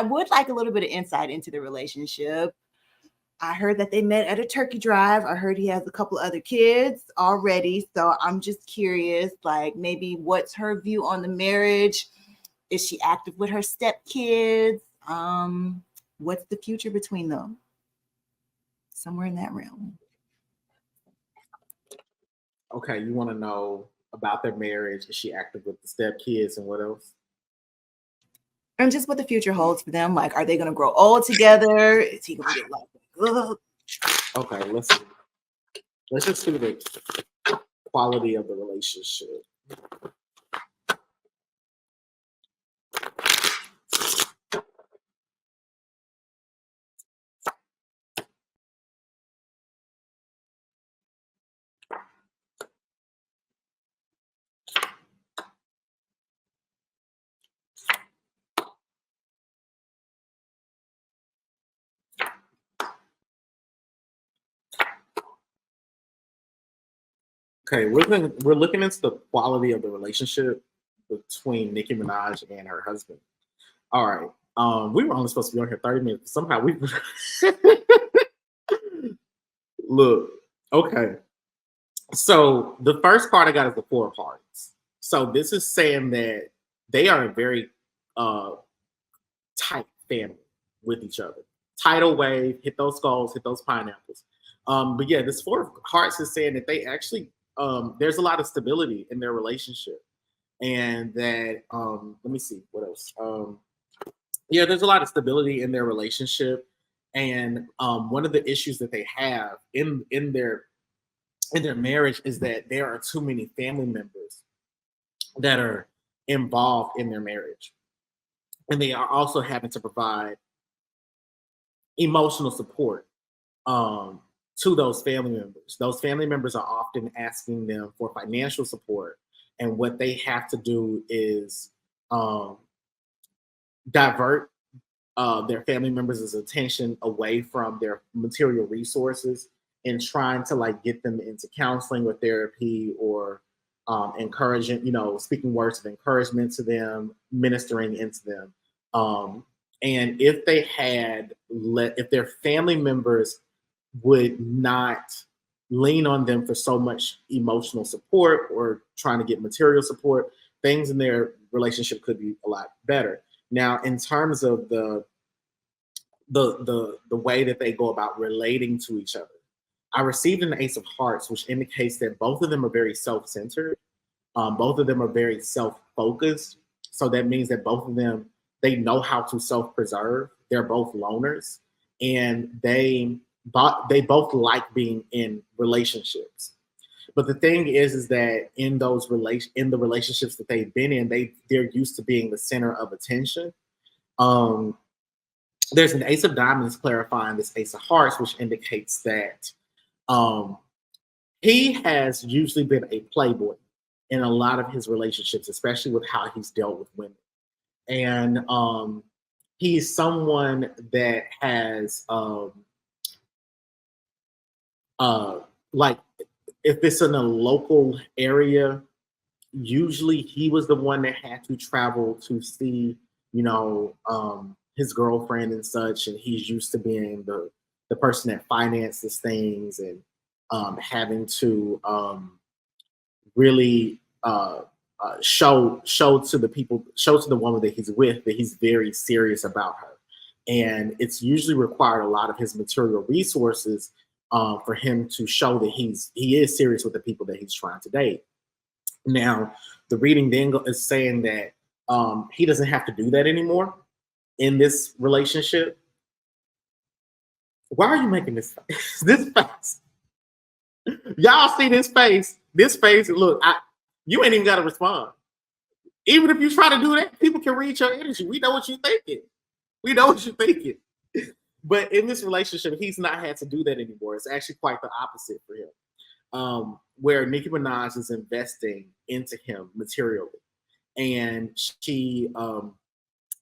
I would like a little bit of insight into the relationship. I heard that they met at a turkey drive. I heard he has a couple other kids already. So I'm just curious, like maybe what's her view on the marriage? Is she active with her stepkids? What's the future between them? Somewhere in that realm. Okay, you want to know about their marriage? Is she active with the stepkids and what else? And just what the future holds for them. Like, are they going to grow old together? Is he going to get like, ugh? Okay, let's just see the quality of the relationship. Okay, we're looking into the quality of the relationship between Nicki Minaj and her husband. All right. We were only supposed to be on here 30 minutes. Somehow we look. Okay. So the first part I got is the 4 of hearts. So this is saying that they are a very tight family with each other. Tidal wave, hit those skulls, hit those pineapples. But yeah, this 4 of hearts is saying that they actually there's a lot of stability in their relationship. And that let me see what else. Yeah, there's a lot of stability in their relationship. And one of the issues that they have in their marriage is that there are too many family members that are involved in their marriage. And they are also having to provide emotional support to those family members. Those family members are often asking them for financial support. And what they have to do is divert their family members' attention away from their material resources and trying to like get them into counseling or therapy or encouraging, speaking words of encouragement to them, ministering into them. And if they if their family members would not lean on them for so much emotional support or trying to get material support, things in their relationship could be a lot better. Now, in terms of the way that they go about relating to each other, I received an Ace of Hearts, which indicates that both of them are very self-centered. Both of them are very self-focused. So that means that both of them, they know how to self-preserve. They're both loners, and they both like being in relationships. But the thing is that in the relationships that they've been in, they're used to being the center of attention. There's an Ace of Diamonds clarifying this Ace of Hearts, which indicates that he has usually been a playboy in a lot of his relationships, especially with how he's dealt with women. And he's someone that has like, if it's in a local area, usually he was the one that had to travel to see, his girlfriend and such, and he's used to being the person that finances things and having to really show to the woman that he's with that he's very serious about her. And it's usually required a lot of his material resources for him to show that he is serious with the people that he's trying to date. Now, the reading then is saying that he doesn't have to do that anymore in this relationship. Why are you making this face? This face? Y'all see this face? This face, look, you ain't even got to respond. Even if you try to do that, people can read your energy. We know what you're thinking. We know what you're thinking. But in this relationship, he's not had to do that anymore. It's actually quite the opposite for him. Where Nicki Minaj is investing into him materially. And she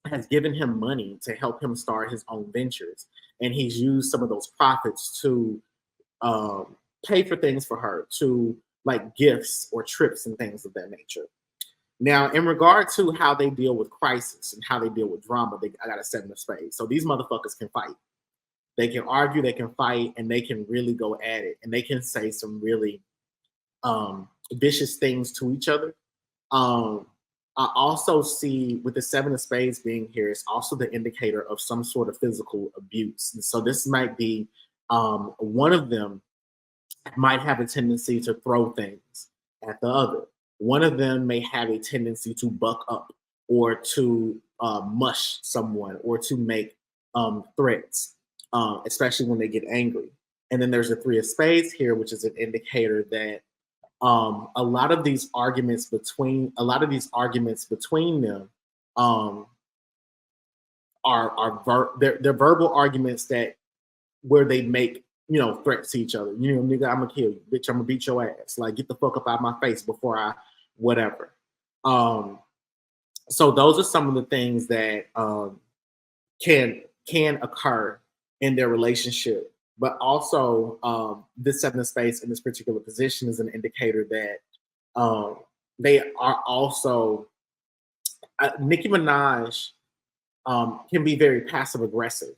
has given him money to help him start his own ventures. And he's used some of those profits to pay for things for her, to like gifts or trips and things of that nature. Now, in regard to how they deal with crisis and how they deal with drama, I got a 7 of spades. So these motherfuckers can fight. They can argue, they can fight, and they can really go at it. And they can say some really vicious things to each other. I also see with the 7 of spades being here, it's also the indicator of some sort of physical abuse. And so this might be one of them might have a tendency to throw things at the other. One of them may have a tendency to buck up or to mush someone or to make threats, especially when they get angry. And then there's a 3 of spades here, which is an indicator that a lot of these arguments between them they're verbal arguments that where they make threats to each other. Nigga, I'm gonna kill you, bitch. I'm gonna beat your ass. Like, get the fuck up out of my face before I whatever. So those are some of the things that can occur in their relationship. But also, this 7 of spades in this particular position is an indicator that they are also Nicki Minaj can be very passive aggressive.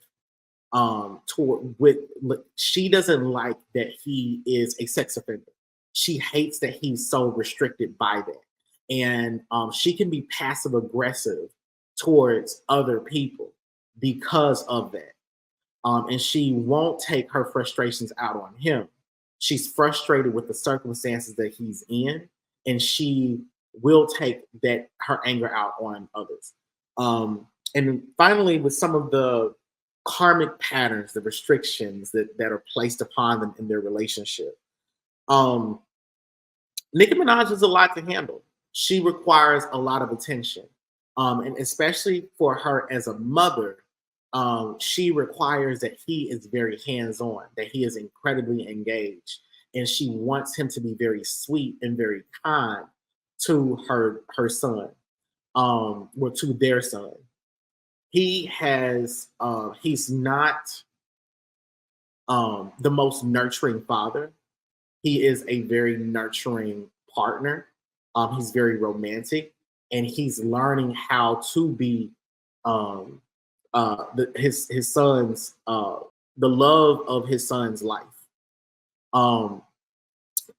She doesn't like that he is a sex offender. She hates that he's so restricted by that, and she can be passive aggressive towards other people because of that. And she won't take her frustrations out on him. She's frustrated with the circumstances that he's in, and she will take her anger out on others. And finally, with some of the karmic patterns, the restrictions that are placed upon them in their relationship, Nicki Minaj is a lot to handle. She requires a lot of attention, and especially for her as a mother. She requires that he is very hands-on, that he is incredibly engaged, and she wants him to be very sweet and very kind to her son, or to their son. He's not the most nurturing father. He is a very nurturing partner. He's very romantic, and he's learning how to be his son's the love of his son's life.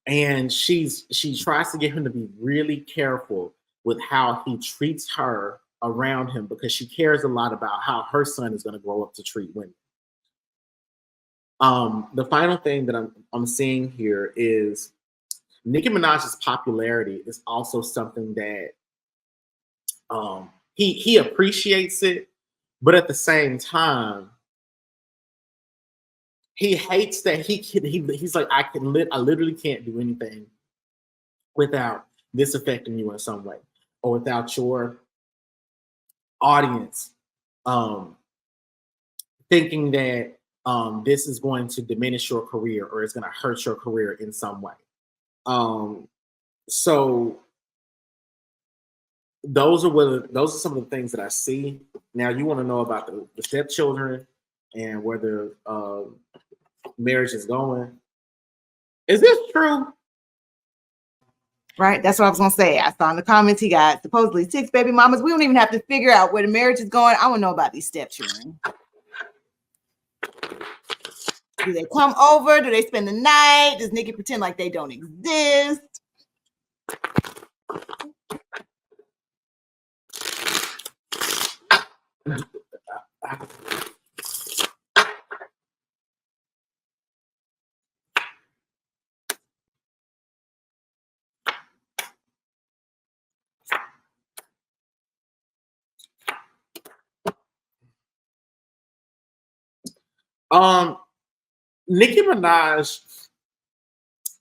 And she tries to get him to be really careful with how he treats her around him, because she cares a lot about how her son is going to grow up to treat women. The final thing that I'm seeing here is Nicki Minaj's popularity is also something that he appreciates it, but at the same time, he hates that he's like, I literally can't do anything without this affecting you in some way, or without your audience thinking that this is going to diminish your career or it's going to hurt your career in some way. So those are some of the things that I see. Now, you want to know about the stepchildren and where the marriage is going. Is this true? Right, that's what I was gonna say. I saw in the comments he got supposedly 6 baby mamas. We don't even have to figure out where the marriage is going. I want to know about these stepchildren. Do they come over? Do they spend the night? Does Nicki pretend like they don't exist? Nicki Minaj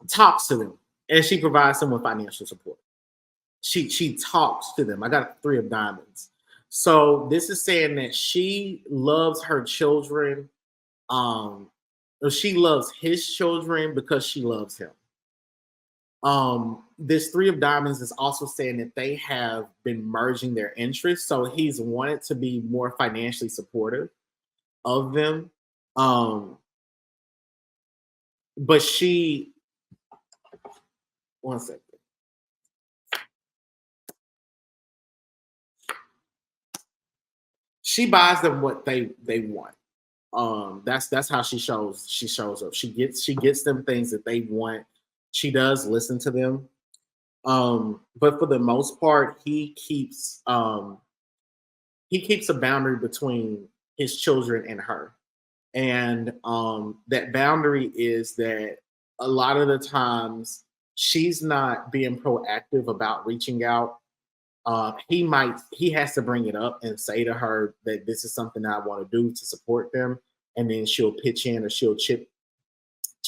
talks to them, and she provides them with financial support. She talks to them. I got 3 of diamonds. So this is saying that she loves her children. She loves his children because she loves him. This 3 of diamonds is also saying that they have been merging their interests. So he's wanted to be more financially supportive of them. But one second. she buys them what they want. That's how she shows up. She gets them things that they want. She does listen to them. But for the most part, he keeps a boundary between his children and her. And that boundary is that a lot of the times she's not being proactive about reaching out. He has to bring it up and say to her that this is something I want to do to support them, and then she'll pitch in or she'll chip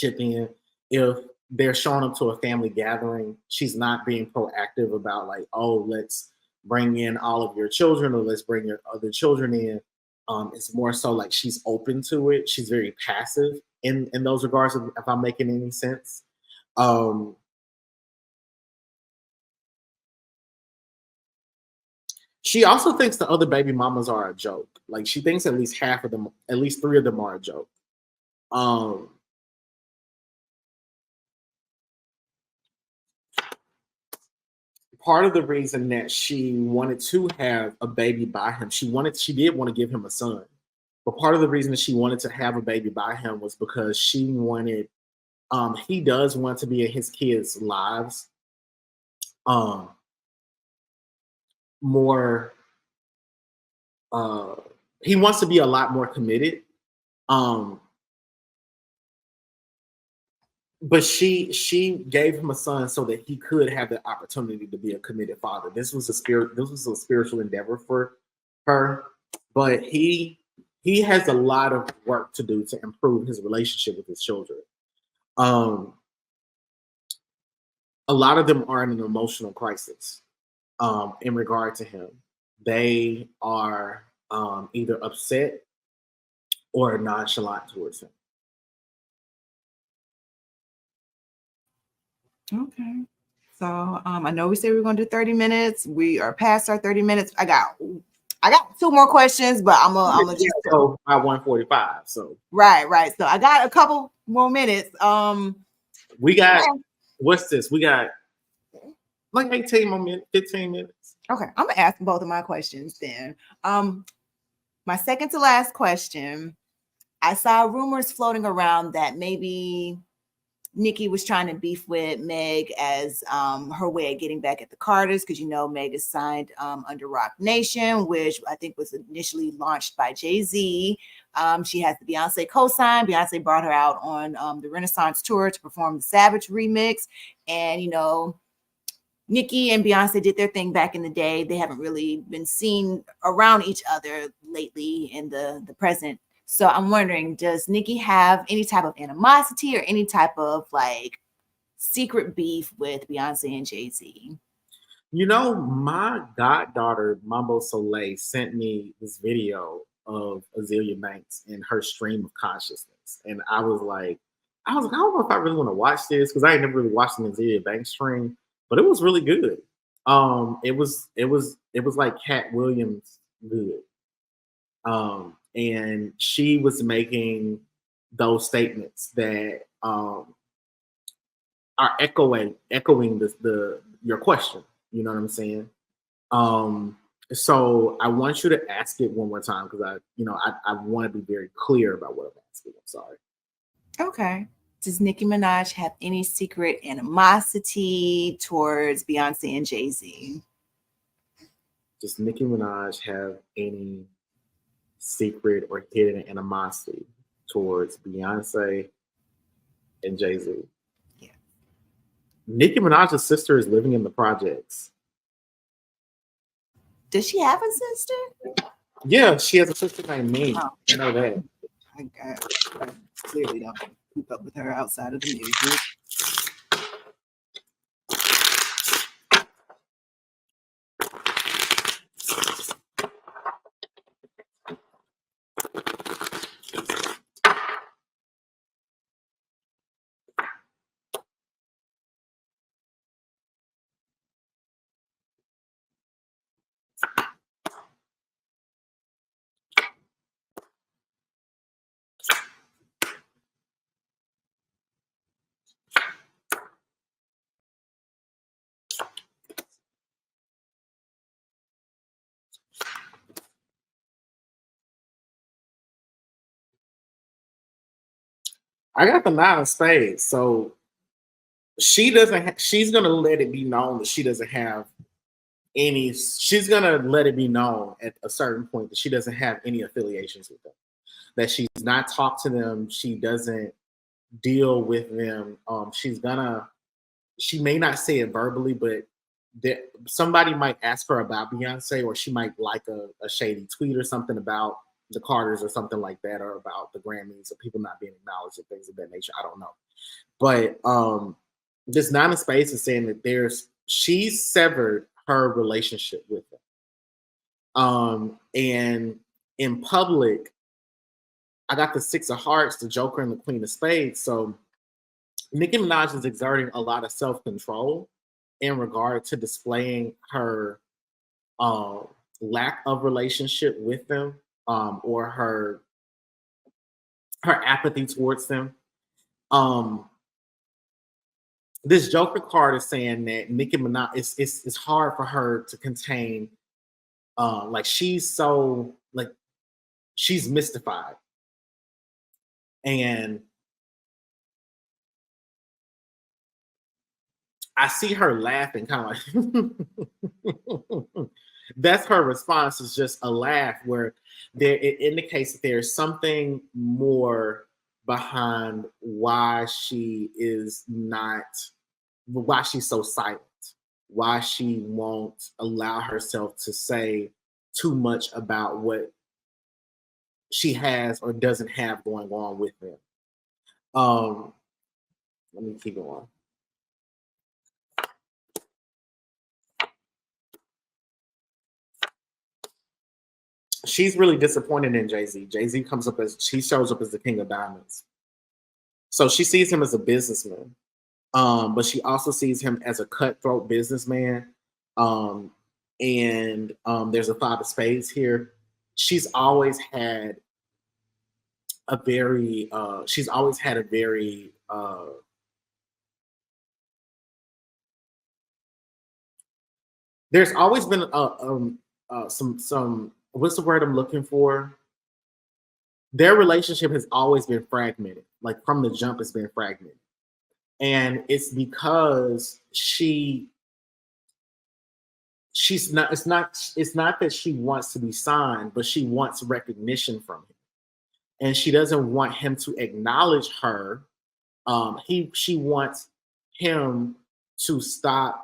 in. If they're showing up to a family gathering, she's not being proactive about like, oh, let's bring in all of your children or let's bring your other children in. It's more so like she's open to it. She's very passive in those regards, if I'm making any sense. She also thinks the other baby mamas are a joke. Like she thinks at least half of them, at least 3 of them are a joke. Part of the reason that she wanted to have a baby by him, she did want to give him a son. But part of the reason that she wanted to have a baby by him was because she wanted, he does want to be in his kids' lives more, he wants to be a lot more committed. But she gave him a son so that he could have the opportunity to be a committed father. This was a spiritual endeavor for her, but he has a lot of work to do to improve his relationship with his children. A lot of them are in an emotional crisis in regard to him. They are either upset or nonchalant towards him. Okay. So I know we said we are going to do 30 minutes. We are past our 30 minutes. I got 2 more questions, but I'm gonna just go by 1:45. So right. So I got a couple more minutes. We got what's this? We got like 18 more minutes, 15 minutes. Okay, I'm gonna ask both of my questions then. My second to last question. I saw rumors floating around that maybe Nicki was trying to beef with Meg as her way of getting back at the Carters, because Meg is signed under Roc Nation, which I think was initially launched by Jay-Z. She has the Beyonce co-sign. Beyonce brought her out on the Renaissance tour to perform the Savage remix. And, Nicki and Beyonce did their thing back in the day. They haven't really been seen around each other lately in the present. So I'm wondering, does Nicki have any type of animosity or any type of like secret beef with Beyonce and Jay-Z? My goddaughter, Mambo Soleil, sent me this video of Azealia Banks and her stream of consciousness. And I was like, I don't know if I really want to watch this because I ain't never really watched an Azealia Banks stream, but it was really good. It was like Cat Williams good. And she was making those statements that are echoing your question. You know what I'm saying? So I want you to ask it one more time because I want to be very clear about what I'm asking. I'm sorry. Okay. Does Nicki Minaj have any secret animosity towards Beyonce and Jay-Z? Does Nicki Minaj have any secret or hidden animosity towards Beyonce and Jay-Z? Yeah. Nicki Minaj's sister is living in the projects. Does she have a sister? Yeah, she has a sister named Ming. Oh. I know that. I clearly don't keep up with her outside of the music. I got the 9 of spades. So she doesn't. She's gonna let it be known that she doesn't have any. She's gonna let it be known at a certain point that she doesn't have any affiliations with them. That she's not talked to them. She doesn't deal with them. She's gonna. She may not say it verbally, but somebody might ask her about Beyonce, or she might like a shady tweet or something about the Carters or something like that, or about the Grammys or people not being acknowledged and things of that nature. I don't know. But this 9 of spades is saying that she's severed her relationship with them. And in public, I got the 6 of hearts, the Joker, and the Queen of spades. So Nicki Minaj is exerting a lot of self-control in regard to displaying her lack of relationship with them, or her apathy towards them. This Joker card is saying that Nicki Minaj, it's hard for her to contain, like she's so, like, she's mystified. And I see her laughing, kind of like, that's her response, is just a laugh where it indicates that there's something more behind why she is not, why she's so silent, why she won't allow herself to say too much about what she has or doesn't have going on with them. Let me keep going. She's really disappointed in Jay-Z. Jay-Z shows up as the king of diamonds. So she sees him as a businessman, but she also sees him as a cutthroat businessman. And there's a 5 of spades here. She's always had a very, there's always been some, what's the word I'm looking for? Their relationship has always been fragmented. Like from the jump, it's been fragmented. And it's because she's not, it's not that she wants to be signed, but she wants recognition from him. And she doesn't want him to acknowledge her. She wants him to stop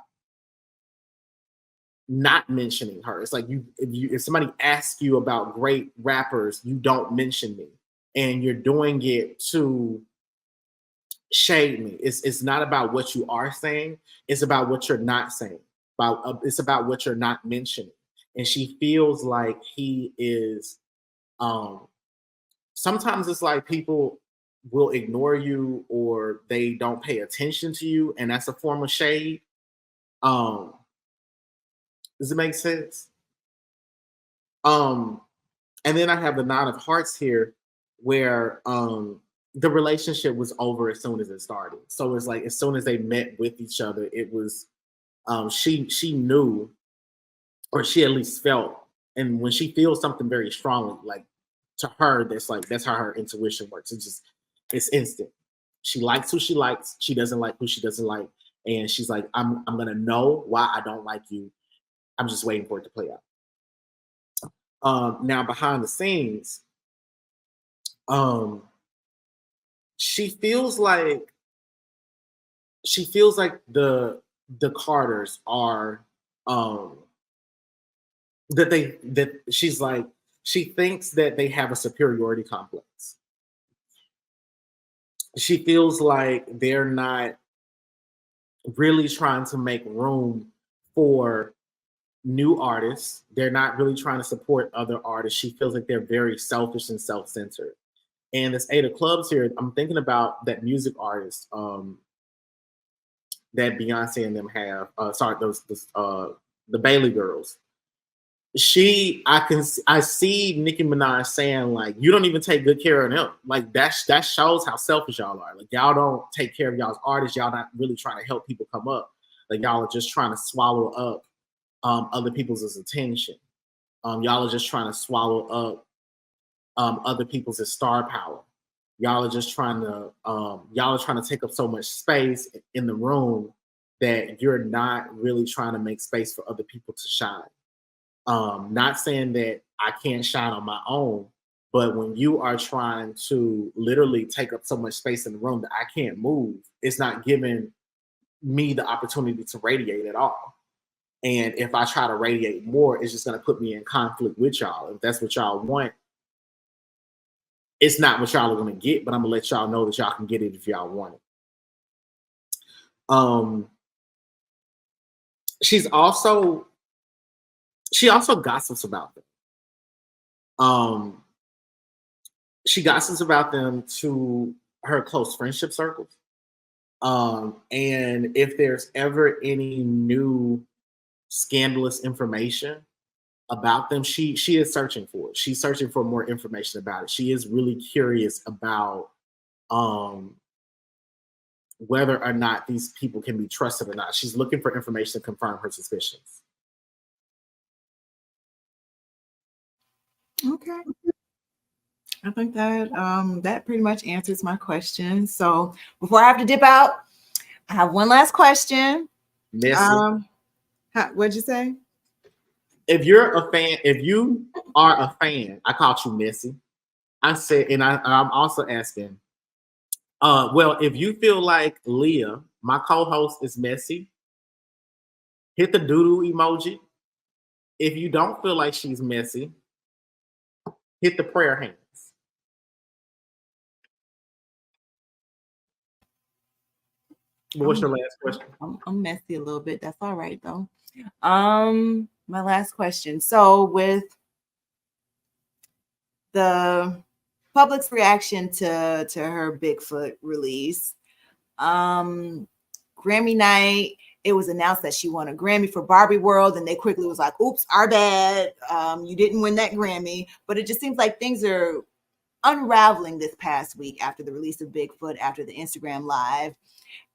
not mentioning her. It's like, if somebody asks you about great rappers, you don't mention me, and you're doing it to shade me. It's not about what you are saying. It's about what you're not saying. It's about what you're not mentioning. And she feels like he is. Sometimes it's like people will ignore you, or they don't pay attention to you, and that's a form of shade. Does it make sense? And then I have the 9 of hearts here, where the relationship was over as soon as it started. So it's like, as soon as they met with each other, it was, she knew, or she at least felt, and when she feels something very strongly, like, to her, that's how her intuition works. It's instant. She likes who she likes. She doesn't like who she doesn't like. And she's like, I'm gonna know why I don't like you. I'm just waiting for it to play out. Now behind the scenes, she feels like the Carters are she thinks that they have a superiority complex. She feels like they're not really trying to make room for new artists. They're not really trying to support other artists. She feels like they're very selfish and self-centered. And this 8 of clubs here, I'm thinking about that music artist that Beyonce and them have. The Bailey girls. I see Nicki Minaj saying, like, you don't even take good care of them. Like, that shows how selfish y'all are. Like, y'all don't take care of y'all's artists. Y'all not really trying to help people come up. Like, y'all are just trying to swallow up other people's attention. Y'all are just trying to swallow up other people's star power. y'all are just trying to take up so much space in the room that you're not really trying to make space for other people to shine. Not saying that I can't shine on my own, but when you are trying to literally take up so much space in the room that I can't move, it's not giving me the opportunity to radiate at all. And if I try to radiate more, it's just going to put me in conflict with y'all. If that's what y'all want, it's not what y'all are going to get, but I'm going to let y'all know that y'all can get it if y'all want it. She also gossips about them. She gossips about them to her close friendship circles. And if there's ever any new scandalous information about them, she is searching for it. She's searching for more information about it. She is really curious about whether or not these people can be trusted or not. She's looking for information to confirm her suspicions. Okay. I think that that pretty much answers my question. So before I have to dip out, I have one last question. What'd you say? If you're a fan, if you are a fan, I called you messy. I said, and I'm also asking, well, if you feel like Leah, my co-host, is messy, hit the doo-doo emoji. If you don't feel like she's messy, hit the prayer hands. What's your last question? I'm messy a little bit. That's all right though. My last question. So with the public's reaction to her Bigfoot release, Grammy night, it was announced that she won a Grammy for Barbie World, and they quickly was like, oops, our bad. You didn't win that Grammy. But it just seems like things are unraveling this past week after the release of Bigfoot, after the Instagram Live.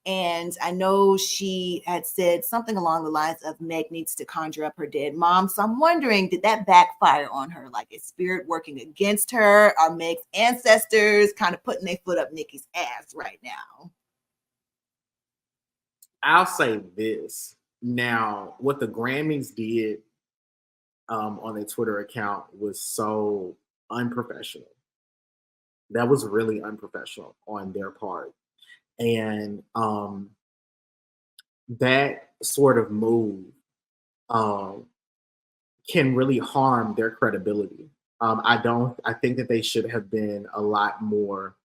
And I know she had said something along the lines of Meg needs to conjure up her dead mom. So I'm wondering, did that backfire on her? Like, is spirit working against her? Are Meg's ancestors kind of putting their foot up Nicki's ass right now? I'll say this. Now, what the Grammys did on their Twitter account was so unprofessional. That was really unprofessional on their part. And that sort of move can really harm their credibility. I think that they should have been a lot more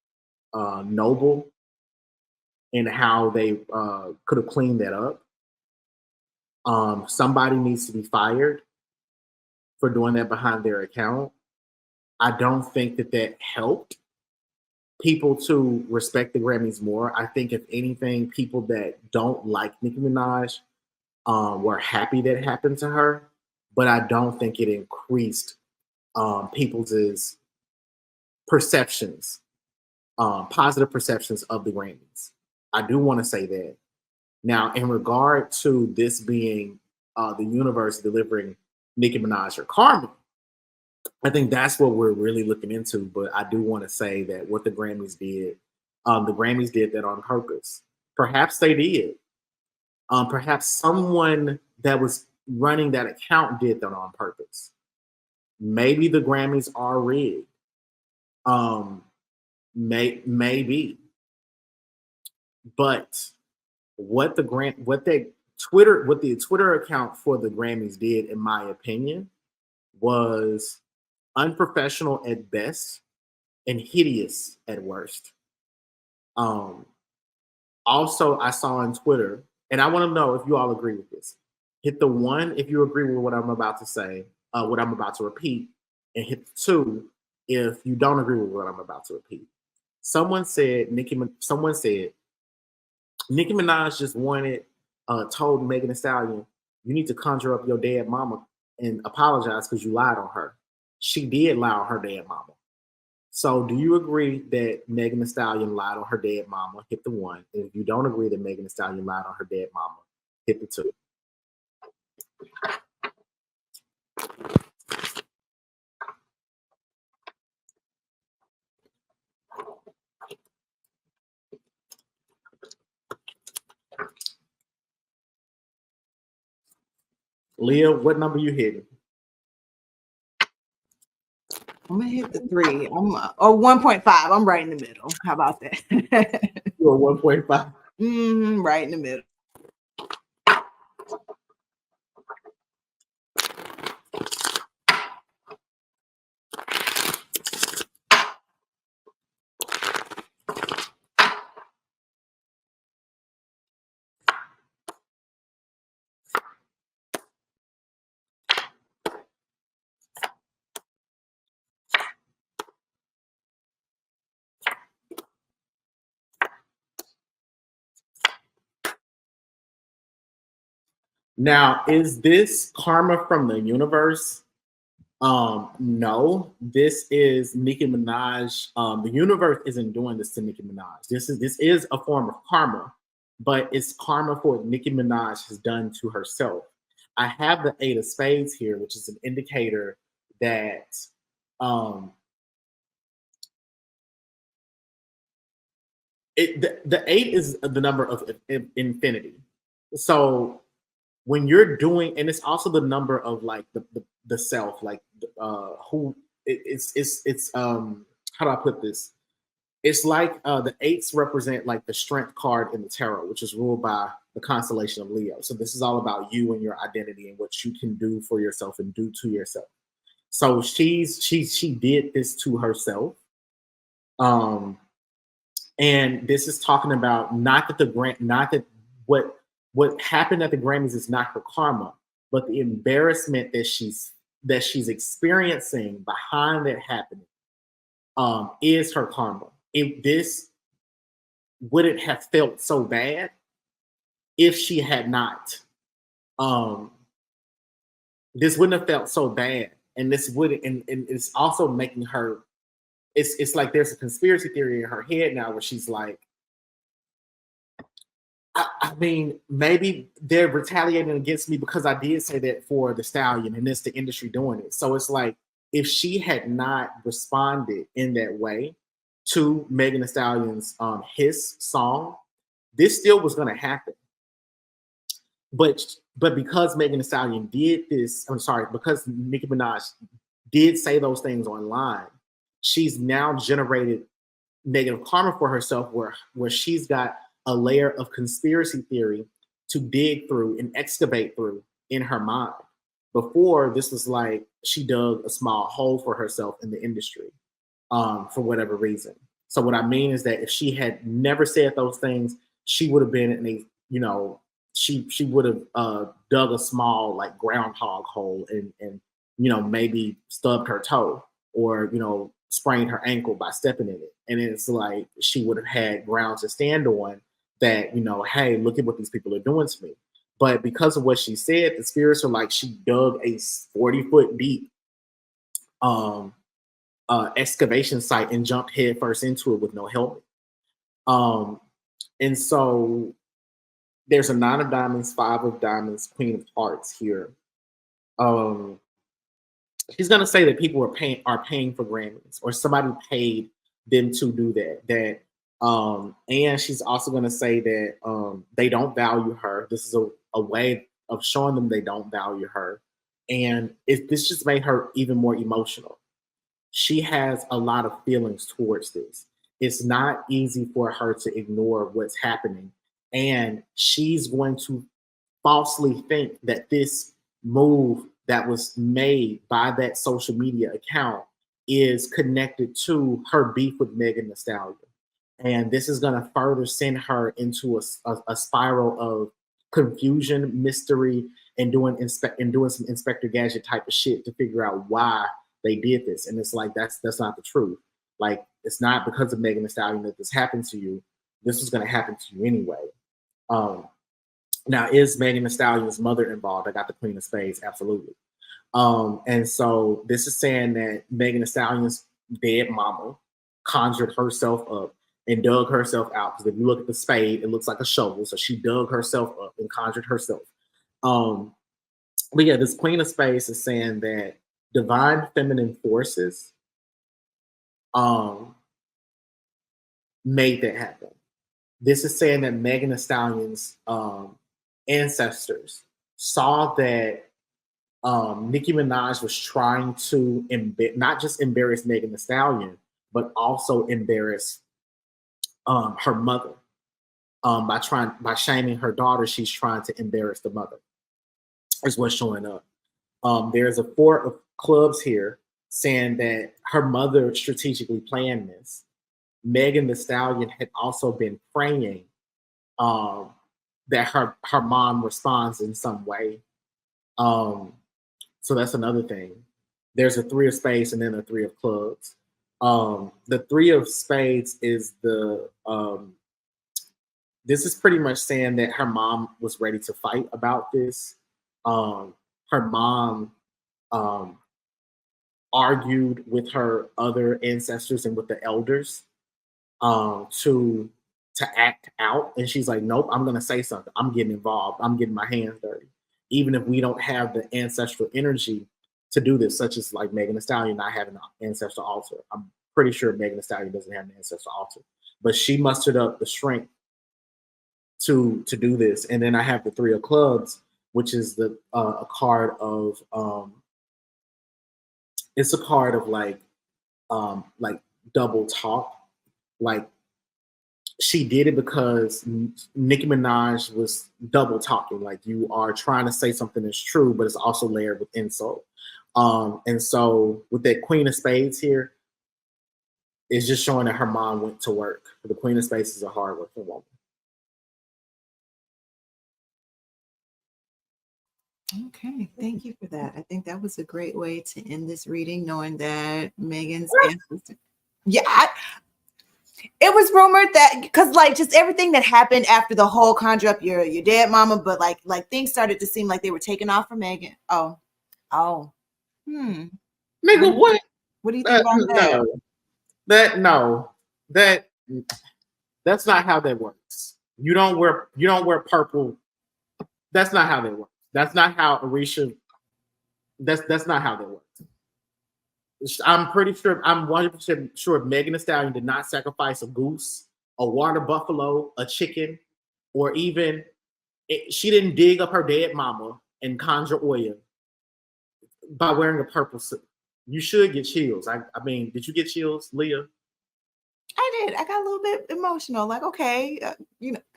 noble in how they could have cleaned that up. Somebody needs to be fired for doing that behind their account. I don't think that that helped people to respect the Grammys more. I think if anything, people that don't like Nicki Minaj were happy that it happened to her, but I don't think it increased people's perceptions, positive perceptions of the Grammys. I do want to say that. Now, in regard to this being the universe delivering Nicki Minaj her karma, I think that's what we're really looking into. But I do want to say that what the Grammys did that on purpose. Perhaps they did. Perhaps someone that was running that account did that on purpose. Maybe the Grammys are rigged. Maybe. But what the Twitter account for the Grammys did, in my opinion, was unprofessional at best and hideous at worst. Also, I saw on Twitter, and I want to know if you all agree with this. Hit the 1 if you agree with what I'm about to say, what I'm about to repeat, and hit the 2 if you don't agree with what I'm about to repeat. Someone said Nicki Minaj just told Megan Thee Stallion, you need to conjure up your dead mama and apologize because you lied on her. She did lie on her dead mama. So do you agree that Megan Thee Stallion lied on her dead mama? Hit the 1. And if you don't agree that Megan Thee Stallion lied on her dead mama, hit the 2. Leah, what number you hitting? I'm gonna hit the 3. Or 1.5. I'm right in the middle. How about that? You're 1.5. Right in the middle. Now, is this karma from the universe? No, this is Nicki Minaj. The universe isn't doing this to Nicki Minaj. This is a form of karma, but it's karma for what Nicki Minaj has done to herself. I have the 8 of Spades here, which is an indicator that the 8 is the number of infinity. So when you're doing, and it's also the number of like the self, like who it's how do I put this? It's like the 8s represent like the strength card in the tarot, which is ruled by the constellation of Leo. So this is all about you and your identity and what you can do for yourself and do to yourself. So she did this to herself. And this is talking about not that what happened at the Grammys is not her karma, but the embarrassment that she's experiencing behind that happening is her karma. If this wouldn't have felt so bad if she had not. This wouldn't have felt so bad, and this would and it's also making her. It's like there's a conspiracy theory in her head now where she's like, I mean, maybe they're retaliating against me because I did say that for the Stallion, and it's the industry doing it. So it's like if she had not responded in that way to Megan Thee Stallion's his song, this still was going to happen. But because Megan Thee Stallion did this, because Nicki Minaj did say those things online, she's now generated negative karma for herself where she's got a layer of conspiracy theory to dig through and excavate through in her mind. Before, this was like she dug a small hole for herself in the industry for whatever reason. So what I mean is that if she had never said those things, she would have been in a, she would have dug a small like groundhog hole and maybe stubbed her toe or sprained her ankle by stepping in it. And it's like she would have had ground to stand on that, hey, look at what these people are doing to me. But because of what she said, the spirits are like she dug a 40-foot deep excavation site and jumped headfirst into it with no helmet. And so there's a 9 of diamonds, 5 of diamonds, Queen of hearts here. She's gonna say that people are paying for Grammys, or somebody paid them to do that. And she's also gonna say that they don't value her. This is a way of showing them they don't value her, and this just made her even more emotional. She has a lot of feelings towards this. It's not easy for her to ignore what's happening, and she's going to falsely think that this move that was made by that social media account is connected to her beef with Megan Thee Stallion. And this is going to further send her into a spiral of confusion, mystery, and doing some Inspector Gadget type of shit to figure out why they did this. And it's like that's not the truth. Like, it's not because of Megan Thee Stallion that this happened to you. This was going to happen to you anyway. Now, is Megan Thee Stallion's mother involved? I got the Queen of Spades, absolutely. And so this is saying that Megan Thee Stallion's dead mama conjured herself up and dug herself out. Because if you look at the spade, it looks like a shovel. So she dug herself up and conjured herself. But yeah, this Queen of Spades is saying that divine feminine forces made that happen. This is saying that Megan Thee Stallion's ancestors saw that Nicki Minaj was trying to not just embarrass Megan Thee Stallion, but also embarrass her mother. By shaming her daughter, she's trying to embarrass the mother. Is what's showing up. There's a 4 of clubs here saying that her mother strategically planned this. Megan Thee Stallion had also been praying that her mom responds in some way. So that's another thing. There's a 3 of spades and then a 3 of clubs. The 3 of spades is this is pretty much saying that her mom was ready to fight about this. Her mom argued with her other ancestors and with the elders to act out, and she's like, nope, I'm gonna say something. I'm getting involved. I'm getting my hands dirty, even if we don't have the ancestral energy to do this, such as like Megan Thee Stallion not having an ancestral altar. I'm pretty sure Megan Thee Stallion doesn't have an ancestral altar, but she mustered up the strength to do this. And then I have the 3 of clubs, which is a card of it's a card of like double talk. Like she did it because Nicki Minaj was double talking. Like you are trying to say something that's true, but it's also layered with insult. And so with that Queen of Spades here, it's just showing that her mom went to work. The Queen of Spades is a hardworking woman. Okay, thank you for that. I think that was a great way to end this reading, knowing that Megan's ancestor. Yeah, it was rumored that because like just everything that happened after the whole conjure up your dead mama, but like things started to seem like they were taking off for Megan. Oh. Nigga, what? What do you think about that? That's not how that works. You don't wear purple. That's not how that works. That's not how Orisha. That's not how that works. I'm pretty sure. I'm 100% sure Megan Thee Stallion did not sacrifice a goose, a water buffalo, a chicken, or even she didn't dig up her dead mama and conjure oil by wearing a purple suit. You should get chills. I mean, did you get chills, Leah? I did. I got a little bit emotional. Like, okay,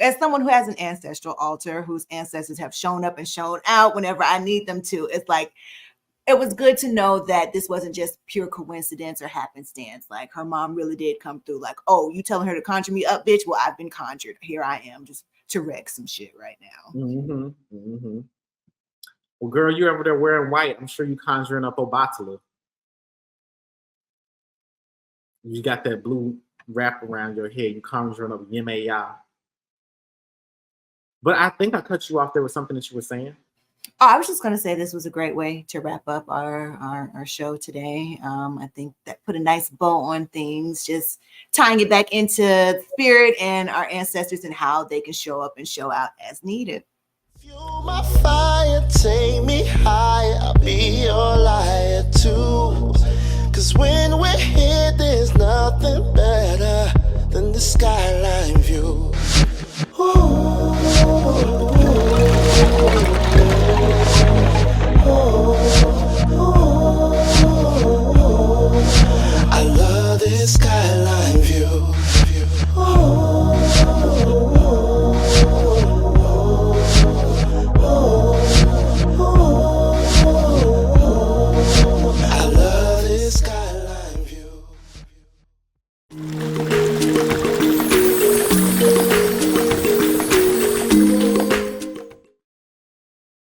as someone who has an ancestral altar, whose ancestors have shown up and shown out whenever I need them to, it's like, it was good to know that this wasn't just pure coincidence or happenstance. Like her mom really did come through. Like, oh, you telling her to conjure me up, bitch? Well, I've been conjured. Here I am, just to wreck some shit right now. Mm-hmm. Mm-hmm. Well, girl, you over there wearing white. I'm sure you conjuring up Obatala. You got that blue wrap around your head. You conjuring up Yemaya. But I think I cut you off. There was something that you were saying. Oh, I was just going to say this was a great way to wrap up our show today. I think that put a nice bow on things, just tying it back into spirit and our ancestors and how they can show up and show out as needed. Fuel my fire, take me higher, I'll be your liar too. 'Cause when we're here, there's nothing better.